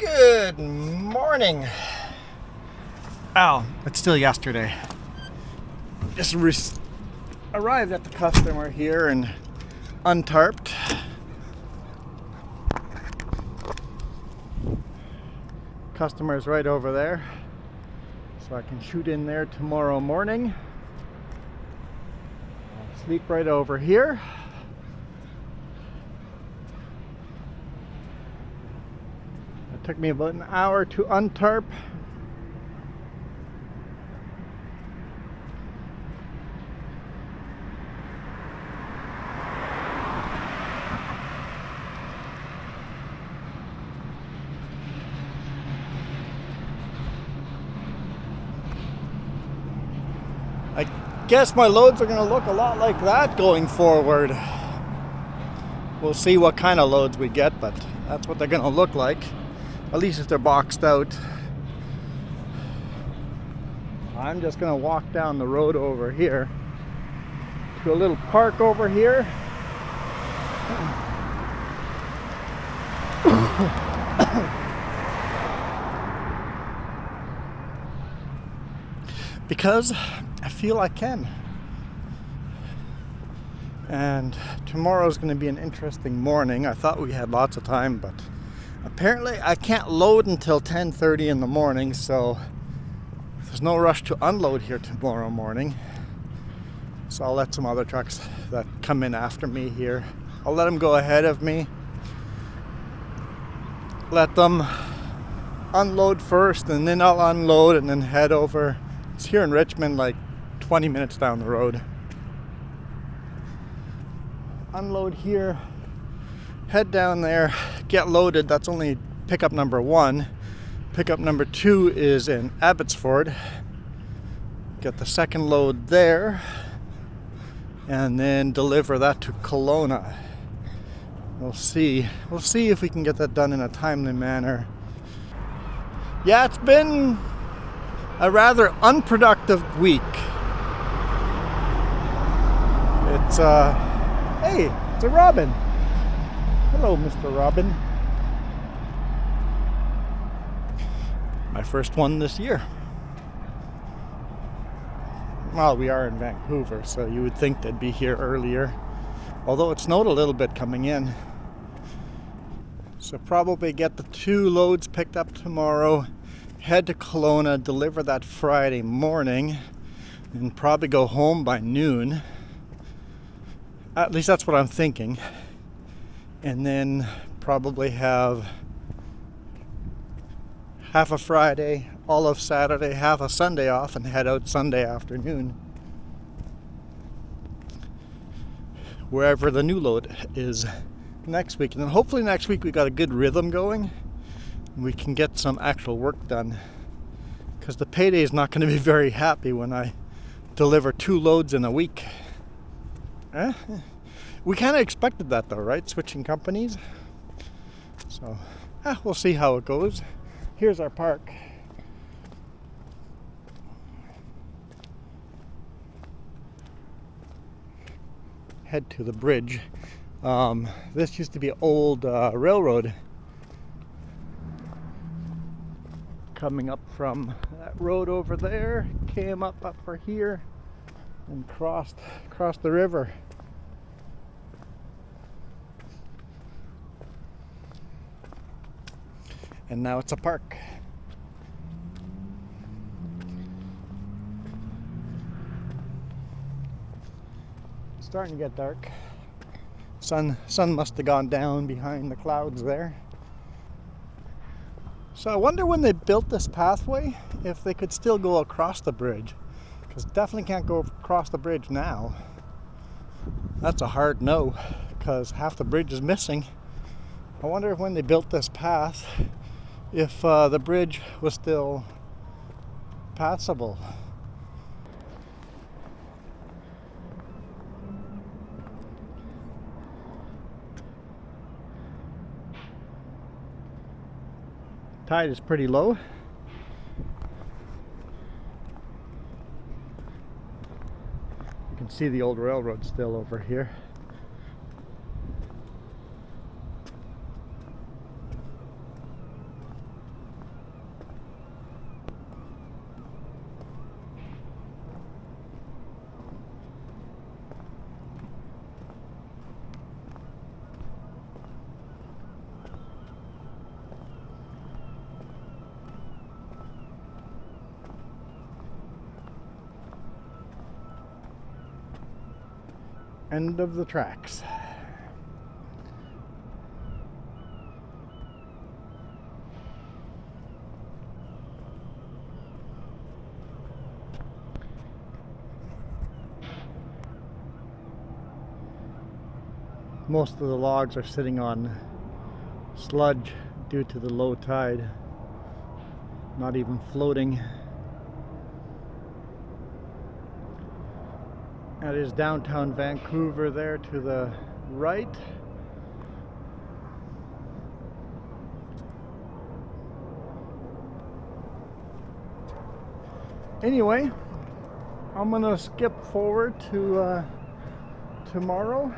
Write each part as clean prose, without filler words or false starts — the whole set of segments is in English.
Good morning. Oh, it's still yesterday. Just arrived at the customer here and untarped. Customer's right over there, so I can shoot in there tomorrow morning. I'll sleep right over here. It took me about an hour to untarp. I guess my loads are going to look a lot like that going forward. We'll see what kind of loads we get, but that's what they're going to look like. At least if they're boxed out. I'm just going to walk down the road over here to a little park over here. Because I feel I can. And tomorrow's going to be an interesting morning. I thought we had lots of time, but apparently I can't load until 10:30 in the morning, so there's no rush to unload here tomorrow morning. So I'll let some other trucks that come in after me here, I'll let them go ahead of me. Let them unload first, and then I'll unload and then head over. It's here in Richmond, like 20 minutes down the road. Unload here, head down there, get loaded. That's only pickup number 1. Pickup number 2 is in Abbotsford. Get the second load there, and then deliver that to Kelowna. We'll see if we can get that done in a timely manner. Yeah, it's been a rather unproductive week. It's hey, it's a robin. Hello, Mr. Robin. My first one this year. Well, we are in Vancouver, so you would think they'd be here earlier. Although it snowed a little bit coming in. So probably get the 2 loads picked up tomorrow, head to Kelowna, deliver that Friday morning, and probably go home by noon. At least that's what I'm thinking. And then probably have half a Friday, all of Saturday, half a Sunday off, and head out Sunday afternoon. Wherever the new load is next week. And then hopefully next week we got a good rhythm going. And we can get some actual work done. Because the payday is not going to be very happy when I deliver 2 loads in a week. We kind of expected that though, right? Switching companies. So, we'll see how it goes. Here's our park. Head to the bridge. This used to be an old railroad. Coming up from that road over there, came up for here, and crossed the river. And now it's a park. It's starting to get dark. Sun must have gone down behind the clouds there. So I wonder when they built this pathway, if they could still go across the bridge. Because definitely can't go across the bridge now. That's a hard no, because half the bridge is missing. I wonder if when they built this path, if the bridge was still passable. Tide is pretty low. You can see the old railroad still over here. End of the tracks. Most of the logs are sitting on sludge due to the low tide, not even floating. That is downtown Vancouver there to the right. Anyway, I'm gonna skip forward to tomorrow,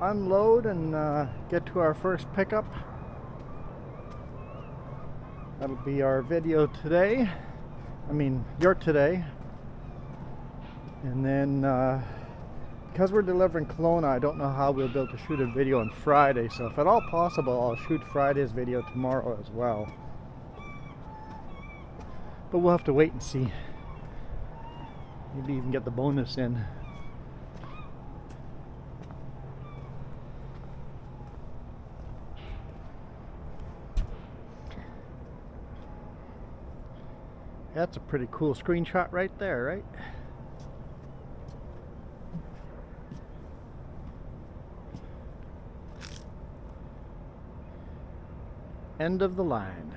unload and get to our first pickup. That'll be our video today. I mean, your today. And then, because we're delivering Kelowna, I don't know how we'll be able to shoot a video on Friday. So if at all possible, I'll shoot Friday's video tomorrow as well. But we'll have to wait and see. Maybe even get the bonus in. That's a pretty cool screenshot right there, right? End of the line.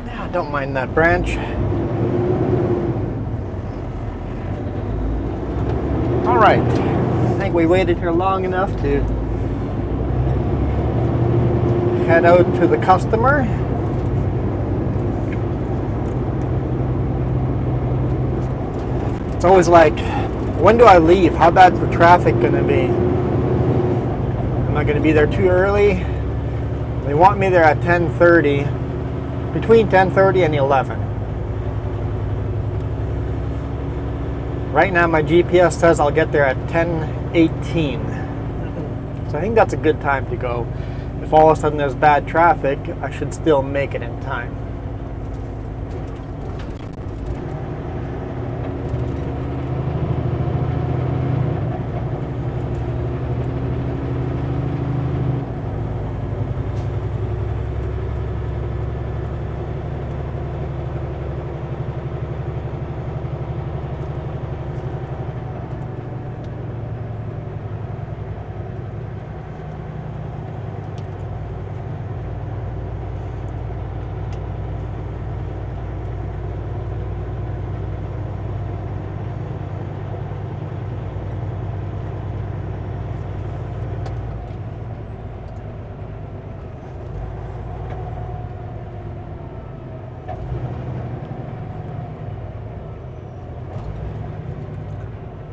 Yeah, don't mind that branch. All right, I think we waited here long enough to head out to the customer. It's always like, when do I leave? How bad's the traffic gonna be? Am I gonna be there too early? They want me there at 10:30, between 10:30 and 11. Right now my GPS says I'll get there at 10:18. So I think that's a good time to go. If all of a sudden there's bad traffic, I should still make it in time.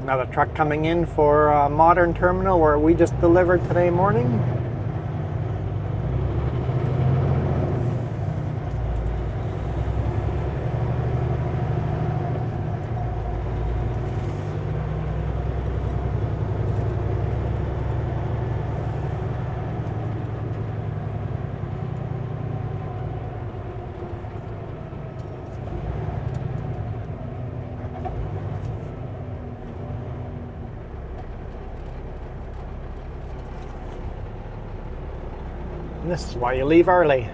Another truck coming in for a modern terminal where we just delivered today morning. And this is why you leave early.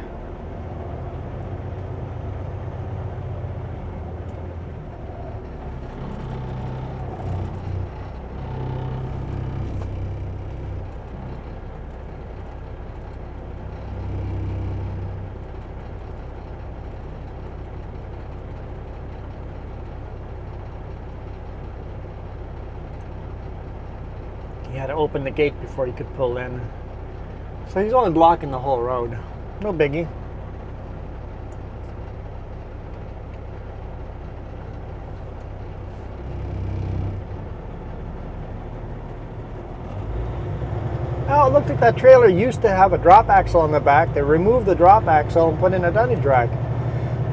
He had to open the gate before he could pull in. So he's only blocking the whole road. No biggie. Oh, it looks like that trailer used to have a drop axle on the back. They removed the drop axle and put in a dunnage rack.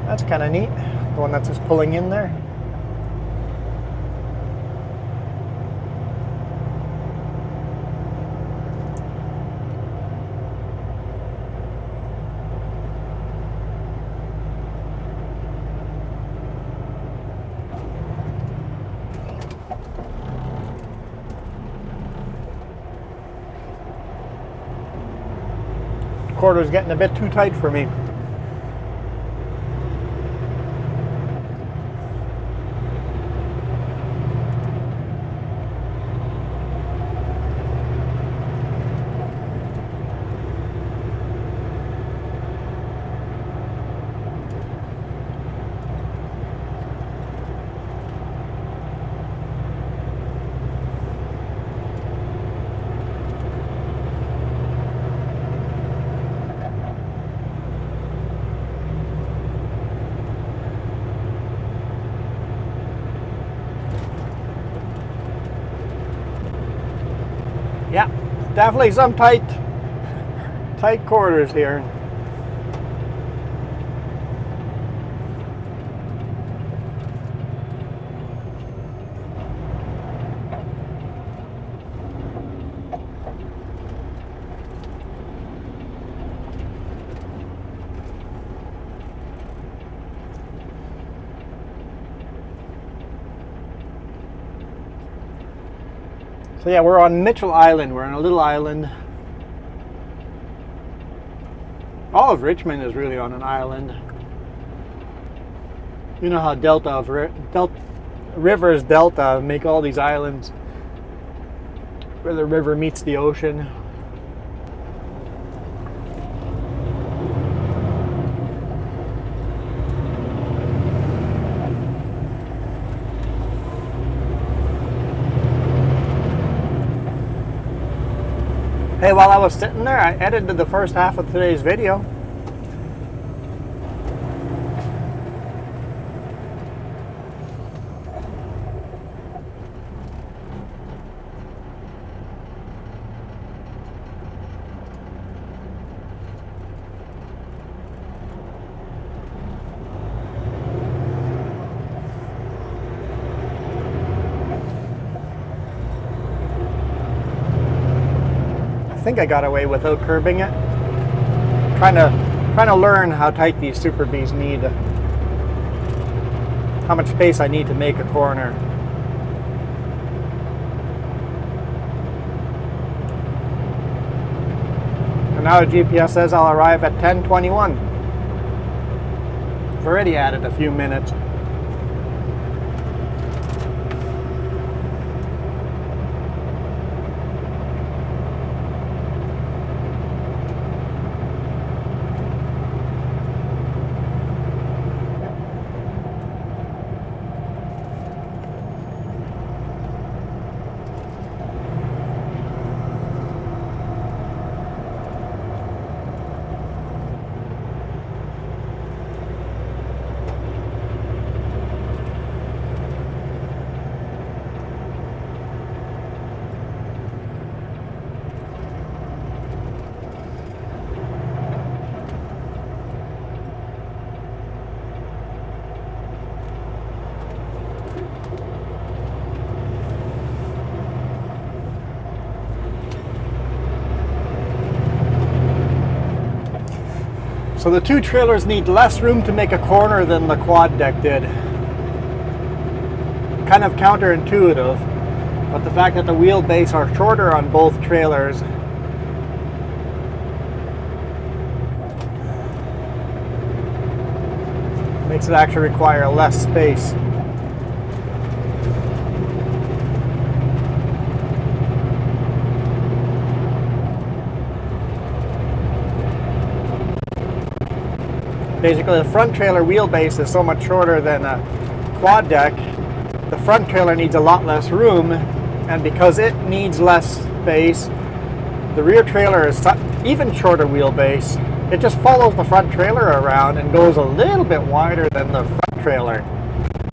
That's kind of neat. The one that's just pulling in there. Quarter's getting a bit too tight for me. Yeah, definitely some tight quarters here. So yeah, we're on Mitchell Island. We're on a little island. Oh, All of Richmond is really on an island. You know how rivers delta make all these islands where the river meets the ocean. Hey, while I was sitting there, I edited the first half of today's video. I think I got away without curbing it. Trying to learn how tight these Super Bs need, how much space I need to make a corner. And now the GPS says I'll arrive at 10:21. I've already added a few minutes. So the two trailers need less room to make a corner than the quad deck did. Kind of counterintuitive, but the fact that the wheelbase are shorter on both trailers makes it actually require less space. Basically, the front trailer wheelbase is so much shorter than a quad deck. The front trailer needs a lot less room, and because it needs less space, the rear trailer is even shorter wheelbase. It just follows the front trailer around and goes a little bit wider than the front trailer.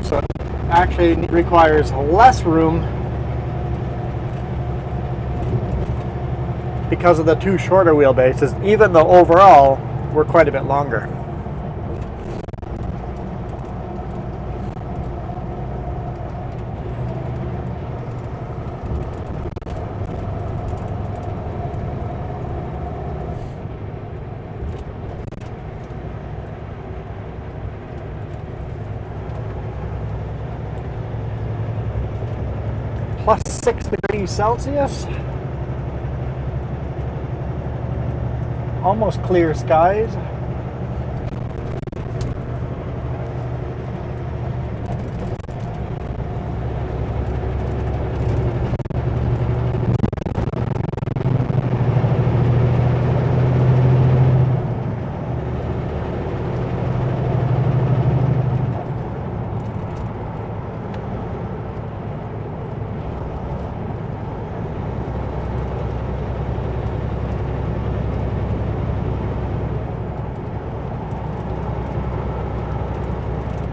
So it actually requires less room because of the two shorter wheelbases, even though overall we're quite a bit longer. Plus 6 degrees Celsius. Almost clear skies.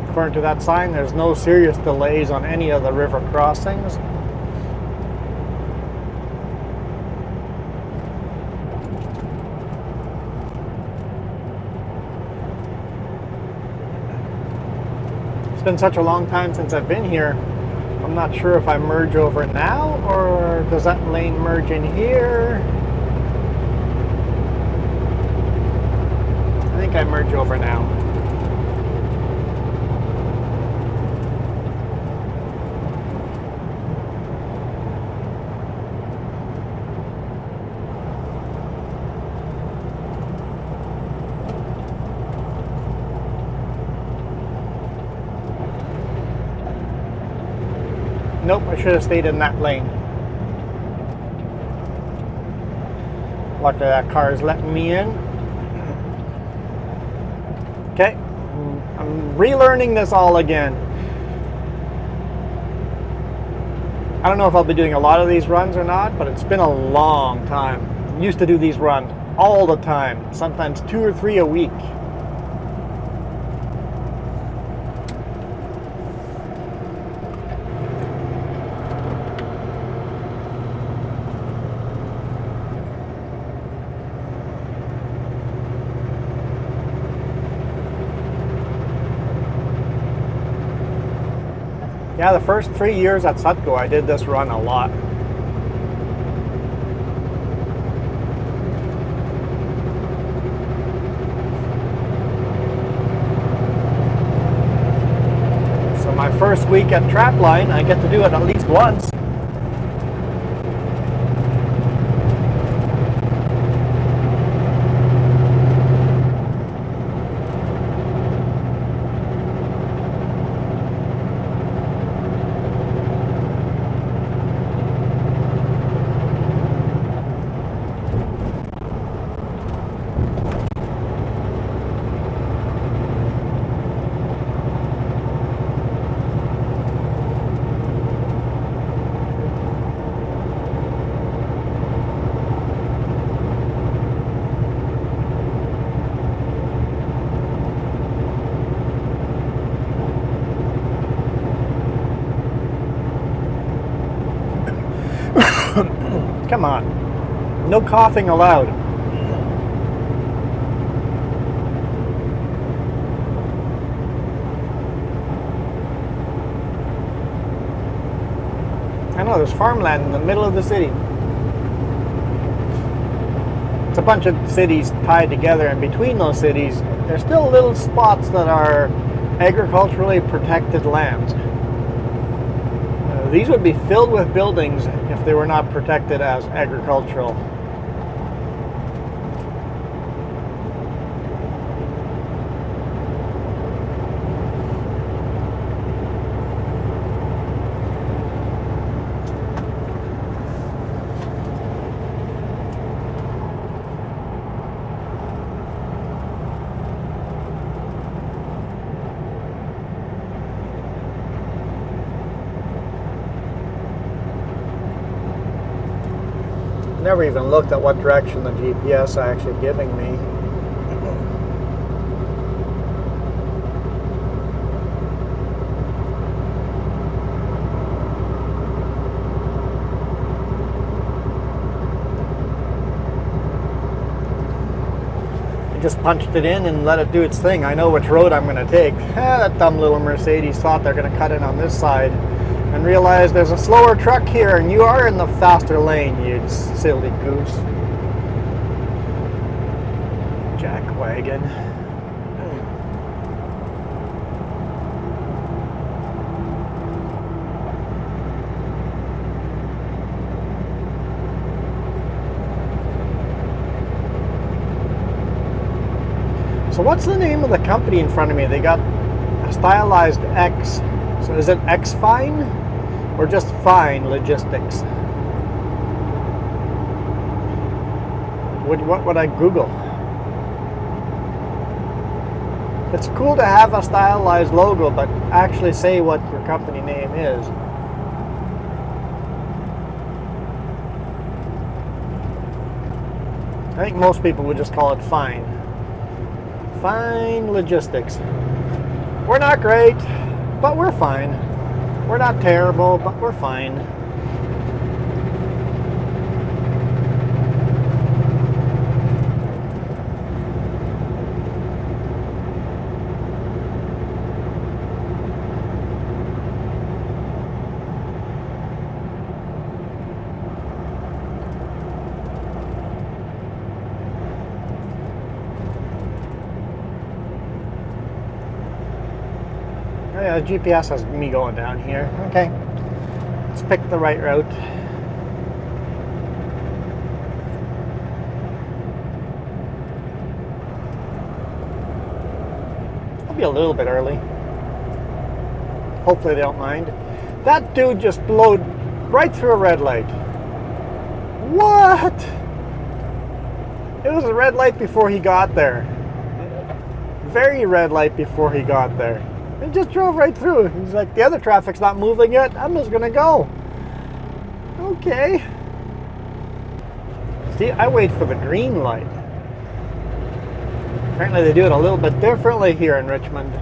According to that sign, there's no serious delays on any of the river crossings. It's been such a long time since I've been here. I'm not sure if I merge over now or does that lane merge in here? I think I merge over now. Nope, I should have stayed in that lane. Luckily that car is letting me in. Okay, I'm relearning this all again. I don't know if I'll be doing a lot of these runs or not, but it's been a long time. I used to do these runs all the time, sometimes 2 or 3 a week. Yeah, the first 3 years at Sutco, I did this run a lot. So my first week at Trapline, I get to do it at least once. Come on. No coughing allowed. I know, there's farmland in the middle of the city. It's a bunch of cities tied together, and between those cities, there's still little spots that are agriculturally protected lands. These would be filled with buildings if they were not protected as agricultural. Never even looked at what direction the GPS is actually giving me. I just punched it in and let it do its thing. I know which road I'm going to take. That dumb little Mercedes thought they're going to cut in on this side and realize there's a slower truck here and you are in the faster lane, you silly goose. Jackwagon. So what's the name of the company in front of me? They got a stylized X. So is it X-Fine or just Fine Logistics? What would I Google? It's cool to have a stylized logo, but actually say what your company name is. I think most people would just call it Fine. Fine Logistics. We're not great, but we're fine. We're not terrible, but we're fine. Yeah, the GPS has me going down here. Okay, let's pick the right route. I'll be a little bit early. Hopefully they don't mind. That dude just blowed right through a red light. What? It was a red light before he got there. Very red light before he got there. He just drove right through. He's like, the other traffic's not moving yet. I'm just gonna go. Okay. See, I wait for the green light. Apparently they do it a little bit differently here in Richmond.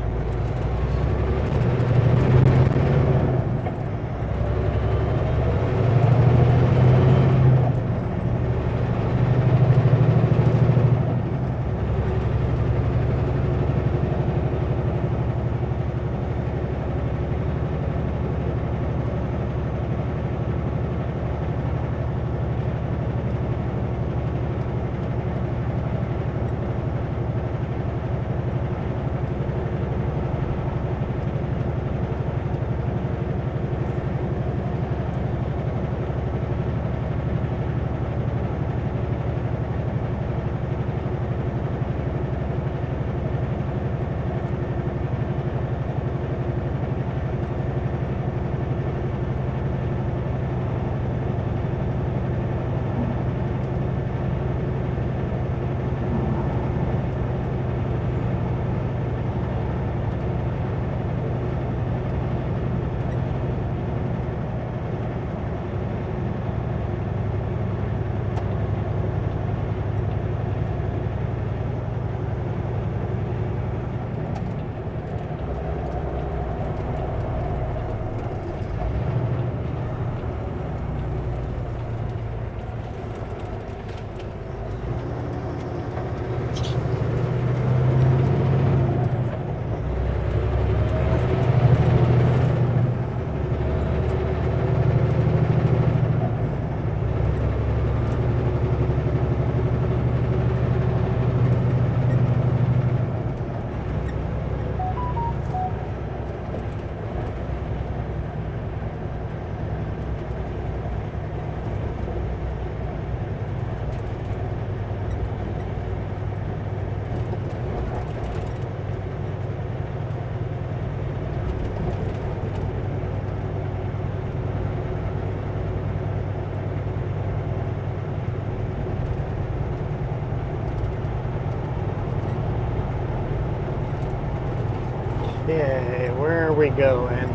Okay, where are we going?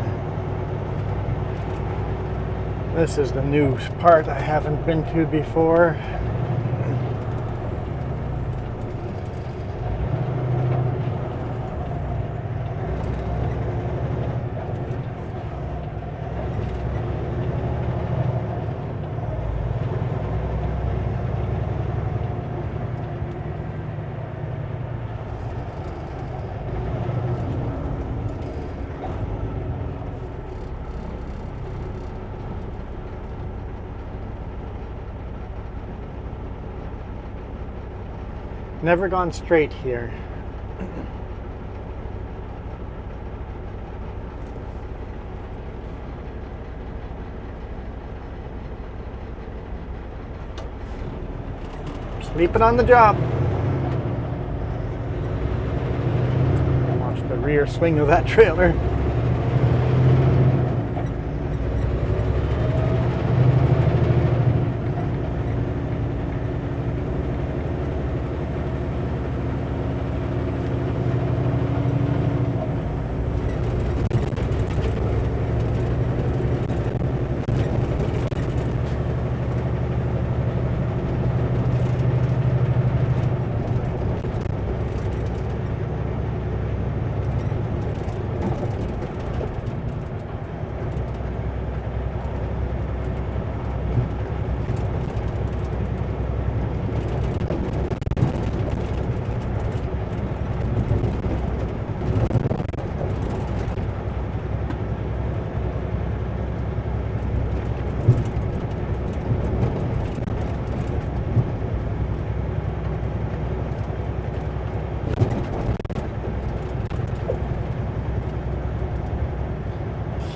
This is the new part I haven't been to before. Never gone straight here. Sleeping on the job. Watch the rear swing of that trailer.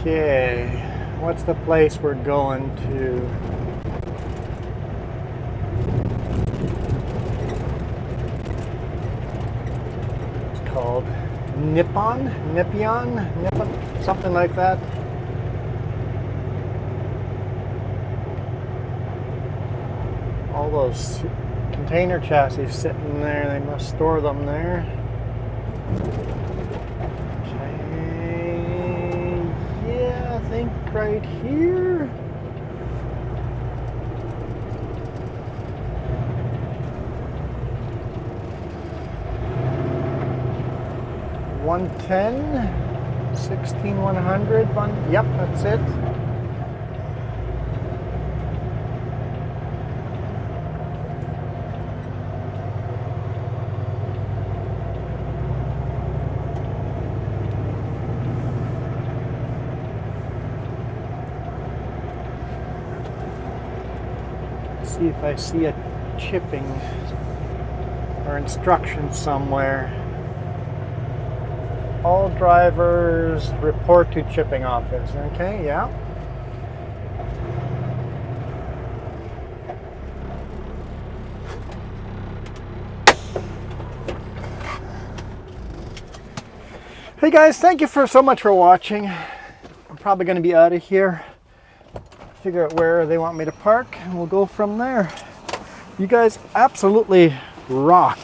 Okay, what's the place we're going to? It's called Nippon, something like that. All those container chassis sitting there, they must store them there. Okay, yeah, I think right here. $110, 16100. Yep, that's it. See if I see a chipping or instruction somewhere. All drivers report to chipping office. Okay, yeah. Hey guys, thank you so much for watching. I'm probably going to be out of here. Figure out where they want me to park and we'll go from there. You guys absolutely rock.